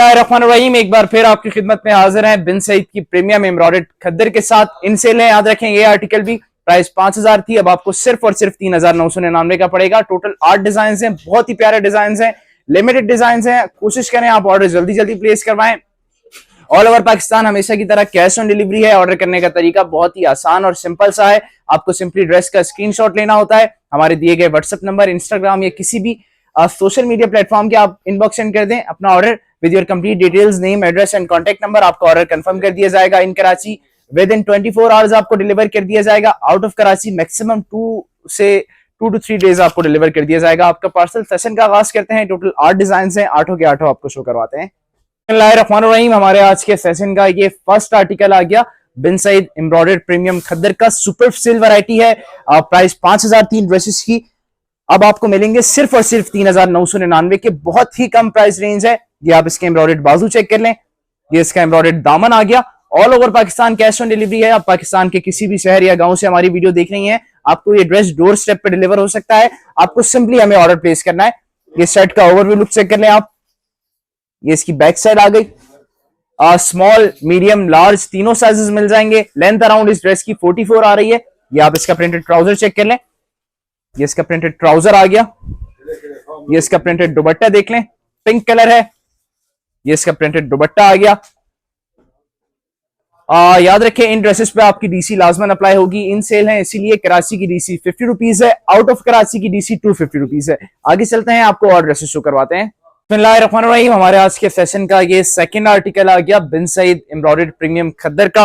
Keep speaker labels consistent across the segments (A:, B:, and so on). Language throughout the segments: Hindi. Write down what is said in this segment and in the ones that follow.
A: रहीम एक बार फिर आपकी खिदमत में हाजिर हैं बिन सईद की प्रीमियम एम्ब्रॉयडर्ड खद्दर के साथ। इन सेल है, याद रखें ये आर्टिकल भी प्राइस 5000 थी, अब आपको सिर्फ और सिर्फ 3999 का पड़ेगा। टोटल 8 डिजाइन हैं, बहुत ही प्यारे डिजाइन हैं, लिमिटेड डिजाइन हैं। कोशिश करें आप ऑर्डर जल्दी जल्दी प्लेस करवाएं। ऑल ओवर पाकिस्तान हमेशा की तरह कैश ऑन डिलीवरी है। ऑर्डर करने का तरीका बहुत ही आसान और सिंपल सा है। आपको सिंपली ड्रेस का स्क्रीनशॉट लेना होता है, हमारे दिए गए व्हाट्सएप नंबर, इंस्टाग्राम या किसी भी सोशल मीडिया प्लेटफॉर्म के आप इनबॉक्स सेंड कर दें अपना order with your complete details, name, address and contact number. आपका ऑर्डर कंफर्म कर दिया जाएगा इन कराची। विद इन 24 आवर्स आपको डिलीवर कर दिया जाएगा। Out of Karachi maximum 2 to 3 days आपको डिलीवर कर दिया जाएगा आपका पार्सल। सेशन का आगाज करते हैं। टोटल 8 डिजाइन हैं, 8 के 8 आपको शो करवाते हैं। बिस्मिल्लाहिर्रहमानिर्रहीम, हमारे आज के सेशन का ये फर्स्ट आर्टिकल आ गया बिन सईद एम्ब्रॉयडर्ड प्रीमियम खद्दर का सुपर सेल वैरायटी है। प्राइस 5000 3 ड्रेसेस की अब आपको मिलेंगे सिर्फ और सिर्फ 3999 के। बहुत ही कम प्राइस रेंज है। ये आप इसके एम्ब्रॉयडर्ड बाजू चेक कर लें, ये इसका एम्ब्रॉयडर्ड दामन आ गया। All over Pakistan cash on delivery है। आप पाकिस्तान के किसी भी शहर या गांव से हमारी वीडियो देख रही हैं, आपको ये ड्रेस डोर स्टेप पे डिलीवर हो सकता है। आपको सिंपली हमें ऑर्डर प्लेस करना है। ये शर्ट का ओवरव्यू लुक चेक कर लें आप, ये इसकी बैक साइड आ गई। स्मॉल, मीडियम, लार्ज तीनों साइजेस मिल जाएंगे। लेंथ अराउंड इस ड्रेस की 44 आ रही है। ये आप इसका प्रिंटेड ट्राउजर चेक कर लें, ये इसका प्रिंटेड ट्राउजर आ गया। ये इसका प्रिंटेड दुपट्टा देख लें, पिंक कलर है। ये इसका प्रिंटेड दुपट्टा आ गया। याद रखें इन ड्रेसेस पे आपकी डीसी लाजमन अप्लाई होगी। इन सेल है इसीलिए कराची की डीसी 50 रुपीज है, आउट ऑफ कराची की डीसी 250 रुपीज है। आगे चलते हैं, आपको और ड्रेसेस शो करवाते हैं। बिस्मिल्लाहिर्रहमानिर्रहीम, हमारे आज के सेशन का ये सेकंड आर्टिकल आ गया बिन सईद एम्ब्रॉयडर्ड प्रीमियम खद्दर का।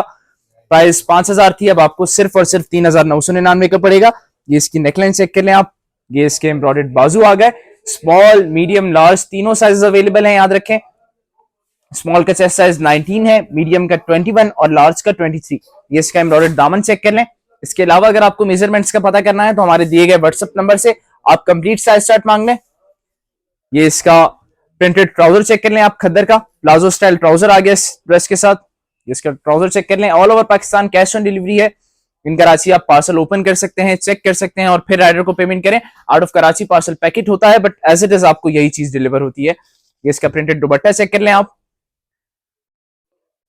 A: प्राइस 5000 थी, अब आपको सिर्फ और सिर्फ 3999 का पड़ेगा। ये इसकी नेकलाइन चेक कर लें आप, ये इसके एम्ब्रॉयडर्ड बाजू आ गए। स्मॉल, मीडियम, लार्ज तीनों साइज अवेलेबल हैं। याद रखें स्मॉल का चेस्ट साइज 19 है, मीडियम का 21 और लार्ज का 23। ये इसका एम्ब्रॉयडर्ड दामन चेक कर लें। इसके अलावा अगर आपको मेजरमेंट्स का पता करना है तो हमारे दिए गए व्हाट्सएप नंबर से आप कंप्लीट साइज चार्ट मांग लें। ये इसका प्रिंटेड ट्राउजर चेक कर लें आप, खद्दर का प्लाजो स्टाइल ट्राउजर आ गया इस ड्रेस के साथ। इसका ट्राउजर चेक कर लें। All over Pakistan cash on delivery है। इन कराची आप पार्सल ओपन कर सकते हैं, चेक कर सकते हैं और फिर राइडर को पेमेंट करें। Out of Karachi parcel packet होता है, बट एज इट इज आपको यही चीज डिलीवर होती है। ये इसका प्रिंटेड दुपट्टा चेक कर लें आप।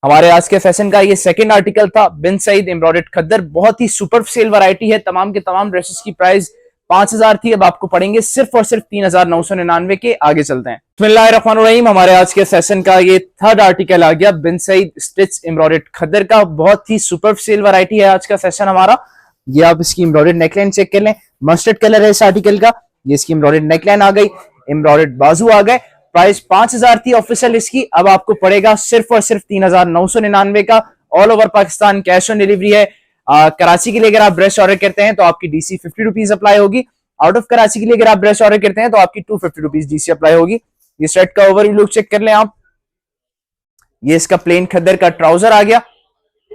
A: हमारे आज के फैशन का ये सेकंड आर्टिकल था बिन सईद एम्ब्रॉयडर्ड खद्दर। बहुत ही सुपर सेल वैरायटी है। तमाम के तमाम ड्रेसेस की प्राइस 5000 थी, अब आपको पड़ेंगे सिर्फ और सिर्फ 3999 के। आगे चलते हैं। बिस्मिल्लाहिर्रहमानिर्रहीम, हमारे आज के सेशन का ये थर्ड आर्टिकल आ गया बिन सईद स्टिच एम्ब्रॉयडर्ड खद्दर का। बहुत ही सुपर सेल वैरायटी है आज का सेशन हमारा। ये आप इसकी एम्ब्रॉयडर्ड नेकलाइन चेक कर लें, मस्टर्ड कलर है इस आर्टिकल का। ये इसकी एम्ब्रॉयडर्ड नेकलाइन आ गई, एम्ब्रॉयडर्ड बाजू आ गए। प्राइस 5000 थी ऑफिशियल इसकी, अब आपको पड़ेगा सिर्फ और सिर्फ 3999 का। All over Pakistan cash on delivery है। कराची के लिए अगर आप ड्रेस ऑर्डर करते हैं तो आपकी डीसी 50 रुपीज अप्लाई होगी। आउट ऑफ कराची के लिए अगर आप ड्रेस ऑर्डर करते हैं तो आपकी 250 रुपीज डीसी अप्लाई होगी। ये शर्ट का ओवरव्यू लुक चेक कर लें आप, ये इसका प्लेन खद्दर का ट्राउजर आ गया।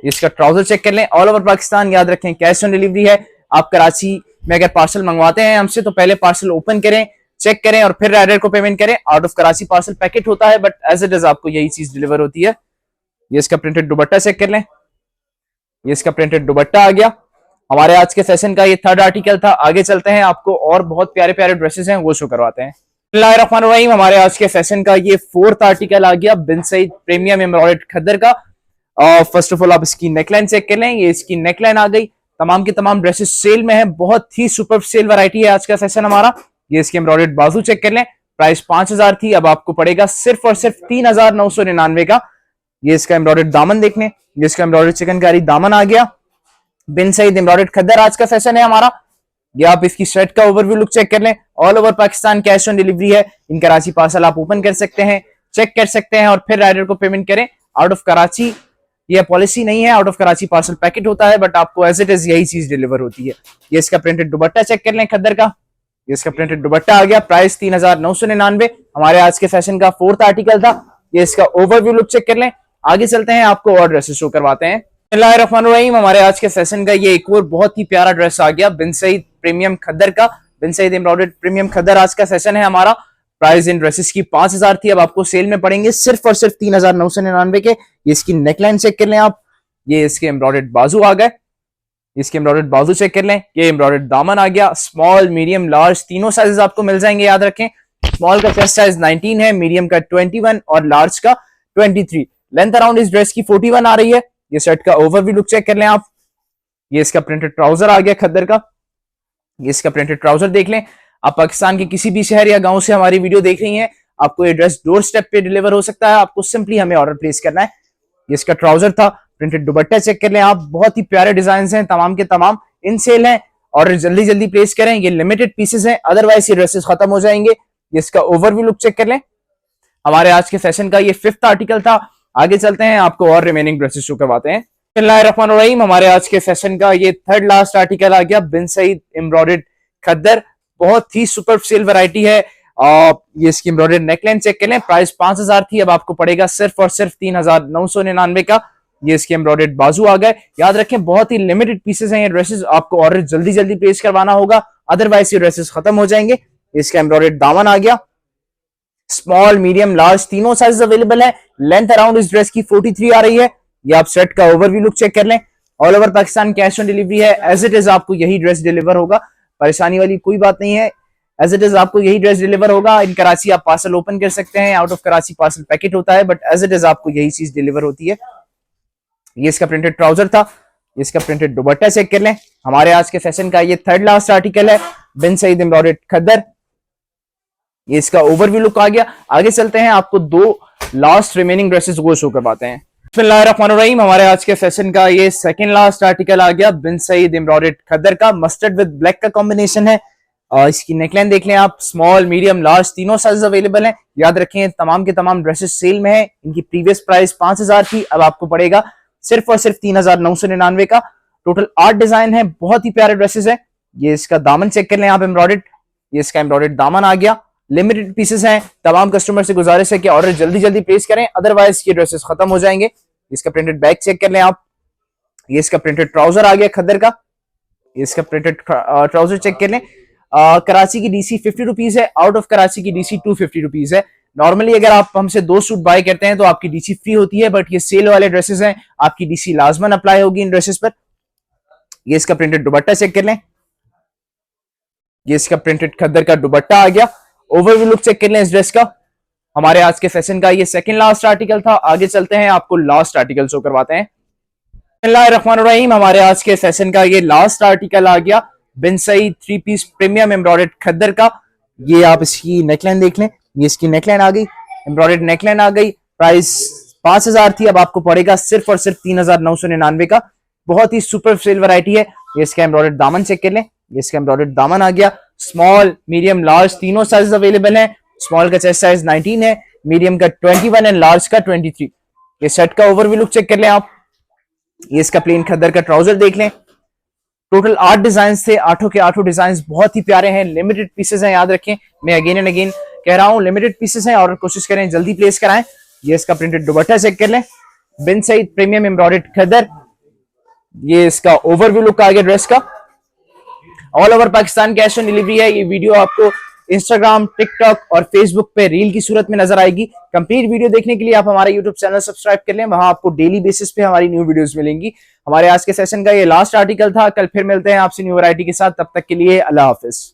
A: इसका ट्राउजर चेक कर लें। ऑल ओवर पाकिस्तान याद रखें कैश ऑन डिलीवरी है। आप कराची में अगर पार्सल मंगवाते हैं हमसे तो पहले पार्सल ओपन करें, चेक करें और फिर राइडर को पेमेंट करें। Out of Karachi parcel packet होता है, बट एज इट इज आपको यही चीज डिलीवर होती है। ये इसका प्रिंटेड दुपट्टा चेक कर लें, ये इसका प्रिंटेड दुपट्टा आ गया। हमारे आज के सेशन का ये थर्ड आर्टिकल था। आगे चलते हैं, आपको और बहुत प्यारे प्यारे ड्रेसेस हैं वो शो करवाते हैं। बिस्मिल्लाहिर्रहमानिर्रहीम, हमारे आज के सेशन का ये फोर्थ आर्टिकल आ गया बिन सईद प्रीमियम एम्ब्रॉयडर्ड खद्दर का। फर्स्ट ऑफ ऑल आप इसकी नेकलाइन चेक कर लें, ये इसकी नेकलाइन आ गई। तमाम के तमाम ड्रेसेस सेल में है। बहुत ही सुपर सेल वैरायटी है आज का सेशन हमारा। ये इसके एम्ब्रॉयडर्ड बाजू चेक कर लें। प्राइस 5000 थी, अब आपको पड़ेगा सिर्फ और सिर्फ 3999 का। ये इसका एम्ब्रॉयडर्ड दामन देख लें, ये इसका एम्ब्रॉयडर्ड चिकनकारी दामन आ गया। बिन सईद एम्ब्रॉयडर्ड खद्दर आज का सेशन है हमारा। ये आप इसकी शर्ट का ओवरव्यू लुक चेक कर लें। All over Pakistan cash on delivery है। इन कराची पार्सल आप ओपन कर सकते हैं, चेक कर सकते हैं और फिर राइडर को पेमेंट करें। आउट ऑफ कराची ये पॉलिसी नहीं है, out of Karachi parcel packet होता है, बट आपको एज इट इज यही चीज डिलीवर होती है। ये इसका प्रिंटेड दुपट्टा चेक कर लें खद्दर का, ये इसका प्रिंटेड दुपट्टा आ गया। प्राइस 3999। हमारे आज के फैशन का फोर्थ आर्टिकल था। ये इसका ओवरव्यू लुक चेक कर लें। आगे चलते हैं, आपको और ड्रेसेस शो करवाते हैं। बिस्मिल्लाहिर्रहमानिर्रहीम, हमारे आज के सेशन का ये एक और बहुत ही प्यारा ड्रेस आ गया बिन सईद प्रीमियम खद्दर का। बिन सईद एम्ब्रॉयडर्ड प्रीमियम खद्दर आज का सेशन है हमारा। प्राइस इन ड्रेसेस की 5000 थी, अब आपको सेल में पड़ेंगे सिर्फ और सिर्फ 3999 के। ये इसकी नेकलाइन चेक कर लें आप, ये इसके एम्ब्रॉयडर्ड बाजू आ गए। इसके एम्ब्रॉयडर्ड बाजू चेक कर लें, ये एम्ब्रॉयडर्ड दामन आ गया। स्मॉल, मीडियम, लार्ज तीनों साइजेस आपको मिल जाएंगे। याद रखें स्मॉल का चेस्ट साइज 19 है, मीडियम का 21 और लार्ज का 23। लेंथ अराउंड इस ड्रेस की 41 आ रही है। ये शर्ट का ओवरव्यू लुक चेक कर लें आप। ये इसका प्रिंटेड ट्राउजर आ गया खद्दर का। ये इसका प्रिंटेड ट्राउजर देख लें। आप पाकिस्तान के किसी भी शहर या गांव से हमारी वीडियो देख रही हैं, आपको ये ड्रेस डोर स्टेप पे डिलीवर हो सकता है। आपको सिंपली हमें ऑर्डर प्लेस करना है। ये इसका ट्राउजर था। प्रिंटेड दुपट्टा चेक कर लें आप। बहुत ही प्यारे डिजाइन हैं, तमाम के तमाम इन सेल हैं। ऑर्डर जल्दी जल्दी प्लेस करें, ये लिमिटेड पीसेस हैं, अदरवाइज ये ड्रेसेस खत्म हो जाएंगे। ये इसका ओवरव्यू लुक चेक कर लें। हमारे आज के फैशन का ये 5th आर्टिकल था। आगे चलते हैं, आपको और रिमेनिंग ड्रेसेस शो करवाते हैं। बिस्मिल्लाहिर्रहमानिर्रहीम। हमारे आज के फैशन का ये 3rd लास्ट आर्टिकल आ गया, बिन सईद एम्ब्रॉयडर्ड खद्दर। बहुत ही सुपर सेल वैरायटी है। ये इसकी एम्ब्रॉयडर्ड नेकलाइन चेक कर लें। प्राइस 5000 थी, अब आपको पड़ेगा सिर्फ और सिर्फ 3999 का। ये इसके एम्ब्रॉयडर्ड बाजू आ गए। याद रखें, बहुत ही लिमिटेड पीसेस हैं ये ड्रेसेस, आपको ऑर्डर जल्दी जल्दी प्लेस करवाना होगा, अदरवाइज ये ड्रेसेस खत्म हो जाएंगे। इसका एम्ब्रॉयडर्ड दामन आ गया। स्मॉल, मीडियम, लार्ज तीनों साइज अवेलेबल है। लेंथ अराउंड इस ड्रेस की 43 आ रही है। ये आप शर्ट का ओवरव्यू लुक चेक कर लें। All over Pakistan cash on delivery है। एज इट इज आपको यही ड्रेस डिलीवर होगा, परेशानी वाली कोई बात नहीं है। एज इट इज आपको यही ड्रेस डिलीवर होगा। इन कराची आप पार्सल ओपन कर सकते हैं, out of Karachi parcel packet होता है, बट एज इट इज आपको यही चीज डिलीवर होती है। ये इसका प्रिंटेड ट्राउजर था। इसका प्रिंटेड दुपट्टा चेक कर लें। हमारे आज के फैशन का ये 3rd लास्ट आर्टिकल है, बिन सईद एम्ब्रॉयडर्ड खद्दर। ये इसका ओवरव्यू लुक आ गया। आगे चलते हैं, आपको 2 लास्ट रिमेनिंग ड्रेसेस वो शो करवाते हैं। बिस्मिल्लाहिर्रहमानिर्रहीम। हमारे आज के फैशन का ये 2nd लास्ट आर्टिकल आ गया, बिन सईद एम्ब्रॉयडर्ड खद्दर का। मस्टर्ड विद ब्लैक का कॉम्बिनेशन है। इसकी नेकलाइन देख लें आप। स्मॉल, मीडियम, लार्ज तीनों साइज अवेलेबल हैं। याद रखें, तमाम के तमाम ड्रेसेस सेल में है। इनकी प्रीवियस प्राइस 5000 थी, अब आपको पड़ेगा सिर्फ और सिर्फ 3999 का। टोटल 8 डिजाइन है, बहुत ही प्यारे ड्रेसेस है। ये इसका दामन चेक कर लें आप, एम्ब्रॉयडर्ड। ये इसका एम्ब्रॉयडर्ड दामन आ गया। लिमिटेड पीसेस हैं। तमाम कस्टमर से गुजारिश है कि ऑर्डर जल्दी जल्दी प्लेस करें, अदरवाइज ये ड्रेसेस खत्म हो जाएंगे। इसका प्रिंटेड बैग चेक कर लें आप। ये इसका प्रिंटेड ट्राउजर आ गया खद्दर का। ये इसका प्रिंटेड ट्राउजर चेक कर लें। कराची की डीसी 50 रुपीज है, आउट ऑफ कराची की डीसी 250 रुपीज है। नॉर्मली अगर आप हमसे 2 सूट बाय करते हैं तो आपकी डीसी फ्री होती है, बट ये सेल वाले ड्रेसेस हैं, आपकी डीसी लाजमन अप्लाई होगी इन ड्रेसेस पर। ये इसका प्रिंटेड दुपट्टा चेक कर लें। ये इसका प्रिंटेड खद्दर का दुपट्टा आ गया। ओवरव्यू लुक चेक कर लें इस ड्रेस का। हमारे आज के फैशन का ये 2nd लास्ट आर्टिकल था। आगे चलते हैं, आपको लास्ट आर्टिकल शो करवाते हैं। बिस्मिल्लाहिर्रहमानिर्रहीम। हमारे आज के फैशन का ये लास्ट आर्टिकल आ गया, बिन सईद 3 पीस प्रीमियम एम्ब्रॉयडर्ड खद्दर का। ये आप इसकी नेकलाइन देख लें। ये इसकी नेकलाइन आ गई, एम्ब्रॉयडर्ड नेकलाइन आ गई। प्राइस 5000 थी, अब आपको पड़ेगा सिर्फ और सिर्फ 3999 का। बहुत ही सुपर सेल वैरायटी है। ये इसका एम्ब्रॉयडर्ड दामन चेक कर लें। ये इसका एम्ब्रॉयडर्ड दामन आ गया। स्मॉल, मीडियम, लार्ज तीनों साइज अवेलेबल हैं। स्मॉल का चेस्ट साइज 19 है, मीडियम का 21 एंड लार्ज का 23। ये शर्ट का ओवरव्यू लुक चेक कर लें आप। ये इसका प्लेन खद्दर का ट्राउजर देख लें। टोटल 8 डिजाइन थे, 8 के 8 डिजाइन बहुत ही प्यारे हैं। लिमिटेड पीसेस हैं, याद रखें, मैं अगेन एंड अगेन कह रहा हूं, लिमिटेड पीसेस हैं और कोशिश करें जल्दी प्लेस कराएं। ये इसका प्रिंटेड दुपट्टा चेक कर लें, बिन सईद प्रीमियम एम्ब्रॉयडर्ड खद्दर। ये इसका ओवरव्यू लुक आ गया ड्रेस का। All over Pakistan cash on delivery है। ये वीडियो आपको इंस्टाग्राम, टिकटॉक और फेसबुक पे रील की सूरत में नजर आएगी। कंप्लीट वीडियो देखने के लिए आप हमारा यूट्यूब चैनल सब्सक्राइब कर लें, वहां आपको डेली बेसिस पे हमारी न्यू वीडियोस मिलेंगी। हमारे आज के सेशन का ये लास्ट आर्टिकल था। कल फिर मिलते हैं आपसे न्यू वैरायटी के साथ, तब तक के लिए अल्लाह हाफिज।